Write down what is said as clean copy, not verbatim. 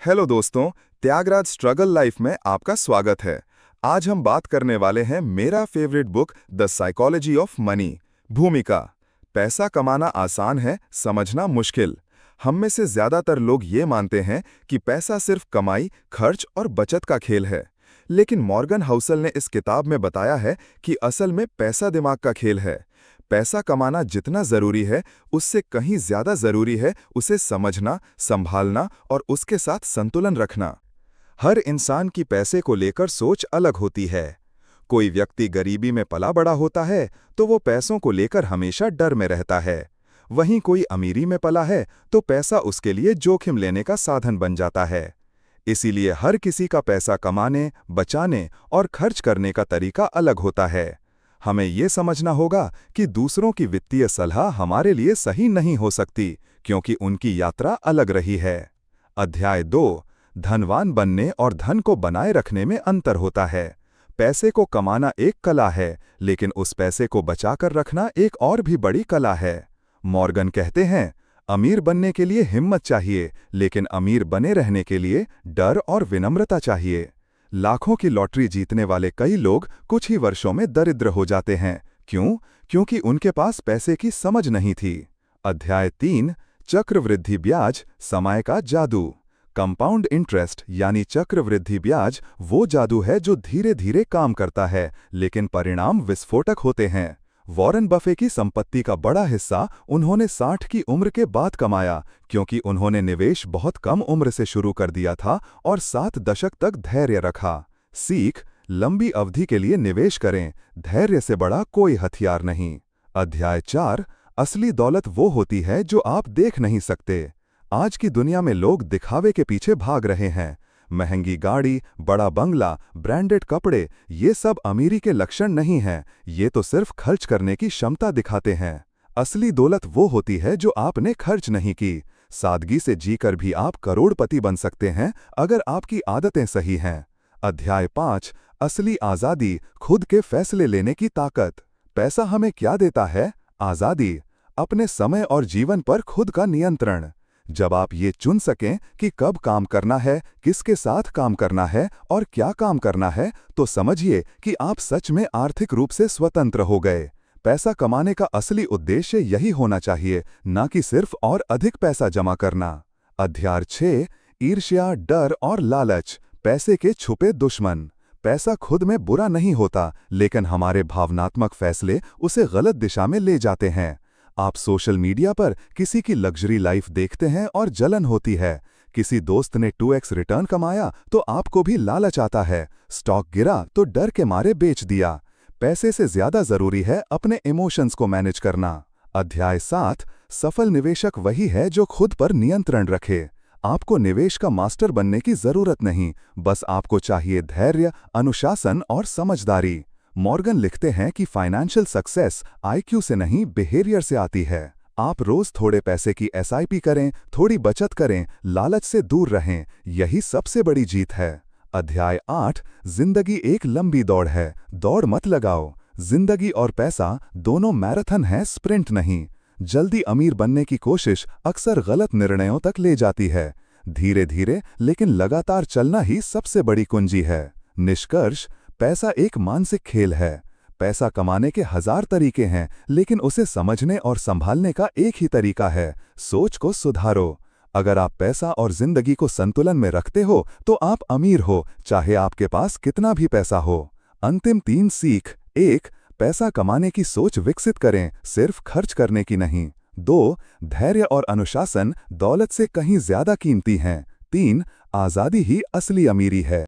Hello दोस्तों, Tyagaraja struggle life में आपका स्वागत है। आज हम बात करने वाले हैं मेरा favourite book the psychology of money. भूमिका। पैसा कमाना आसान है, समझना मुश्किल। हम में से ज्यादातर लोग ये मानते हैं कि पैसा सिर्फ कमाई, खर्च और बचत का खेल है। लेकिन मॉर्गन हाउसल ने इस किताब में बताया है कि असल में पैसा दिमाग का खेल है। पैसा कमाना जितना जरूरी है, उससे कहीं ज्यादा जरूरी है उसे समझना, संभालना और उसके साथ संतुलन रखना। हर इंसान की पैसे को लेकर सोच अलग होती है। कोई व्यक्ति गरीबी में पला बड़ा होता है तो वो पैसों को लेकर हमेशा डर में रहता है। वहीं कोई अमीरी में पला है तो पैसा उसके लिए जोखिम लेने का साधन बन जाता है। इसीलिए हर किसी का पैसा कमाने, बचाने और खर्च करने का तरीका अलग होता है। हमें ये समझना होगा कि दूसरों की वित्तीय सलाह हमारे लिए सही नहीं हो सकती, क्योंकि उनकी यात्रा अलग रही है। अध्याय 2। धनवान बनने और धन को बनाए रखने में अंतर होता है। पैसे को कमाना एक कला है, लेकिन उस पैसे को बचाकर रखना एक और भी बड़ी कला है। मॉर्गन कहते हैं, अमीर बनने के लिए हिम्मत चाहिए, लेकिन अमीर बने रहने के लिए डर और विनम्रता चाहिए। लाखों की लॉटरी जीतने वाले कई लोग कुछ ही वर्षों में दरिद्र हो जाते हैं। क्यों? क्योंकि उनके पास पैसे की समझ नहीं थी। अध्याय 3। चक्रवृद्धि ब्याज, समय का जादू। कंपाउंड इंटरेस्ट यानी चक्रवृद्धि ब्याज वो जादू है जो धीरे धीरे काम करता है, लेकिन परिणाम विस्फोटक होते हैं। वॉरेन बफे की संपत्ति का बड़ा हिस्सा उन्होंने 60 की उम्र के बाद कमाया, क्योंकि उन्होंने निवेश बहुत कम उम्र से शुरू कर दिया था और 7 दशक तक धैर्य रखा। सीख: लंबी अवधि के लिए निवेश करें, धैर्य से बड़ा कोई हथियार नहीं। अध्याय 4। असली दौलत वो होती है जो आप देख नहीं सकते। आज की दुनिया में लोग दिखावे के पीछे भाग रहे हैं। महंगी गाड़ी, बड़ा बंगला, ब्रांडेड कपड़े, ये सब अमीरी के लक्षण नहीं हैं, ये तो सिर्फ खर्च करने की क्षमता दिखाते हैं। असली दौलत वो होती है जो आपने खर्च नहीं की। सादगी से जीकर भी आप करोड़पति बन सकते हैं अगर आपकी आदतें सही हैं। अध्याय 5। असली आज़ादी, खुद के फैसले लेने की ताकत। पैसा हमें क्या देता है? आज़ादी, अपने समय और जीवन पर खुद का नियंत्रण। जब आप ये चुन सकें कि कब काम करना है, किसके साथ काम करना है और क्या काम करना है, तो समझिए कि आप सच में आर्थिक रूप से स्वतंत्र हो गए। पैसा कमाने का असली उद्देश्य यही होना चाहिए, न कि सिर्फ और अधिक पैसा जमा करना। अध्याय 6। ईर्ष्या, डर और लालच, पैसे के छुपे दुश्मन। पैसा खुद में बुरा नहीं होता, लेकिन हमारे भावनात्मक फैसले उसे गलत दिशा में ले जाते हैं। आप सोशल मीडिया पर किसी की लग्जरी लाइफ देखते हैं और जलन होती है। किसी दोस्त ने 2x रिटर्न कमाया तो आपको भी लालच आता है। स्टॉक गिरा तो डर के मारे बेच दिया। पैसे से ज्यादा जरूरी है अपने इमोशंस को मैनेज करना। अध्याय 7। सफल निवेशक वही है जो खुद पर नियंत्रण रखे। आपको निवेश का मास्टर बनने की जरूरत नहीं, बस आपको चाहिए धैर्य, अनुशासन और समझदारी। मॉर्गन लिखते हैं कि फाइनेंशियल सक्सेस आईक्यू से नहीं, बिहेवियर से आती है। आप रोज थोड़े पैसे की एसआईपी करें, थोड़ी बचत करें, लालच से दूर रहें, यही सबसे बड़ी जीत है। अध्याय 8। जिंदगी एक लंबी दौड़ है, दौड़ मत लगाओ। जिंदगी और पैसा दोनों मैराथन है, स्प्रिंट नहीं। जल्दी अमीर बनने की कोशिश अक्सर गलत निर्णयों तक ले जाती है। धीरे धीरे लेकिन लगातार चलना ही सबसे बड़ी कुंजी है। निष्कर्ष: पैसा एक मानसिक खेल है। पैसा कमाने के 1000 तरीके हैं, लेकिन उसे समझने और संभालने का एक ही तरीका है, सोच को सुधारो। अगर आप पैसा और जिंदगी को संतुलन में रखते हो तो आप अमीर हो, चाहे आपके पास कितना भी पैसा हो। अंतिम 3 सीख: 1. पैसा कमाने की सोच विकसित करें, सिर्फ खर्च करने की नहीं। 2. धैर्य और अनुशासन दौलत से कहीं ज्यादा कीमती हैं। 3. आज़ादी ही असली अमीरी है।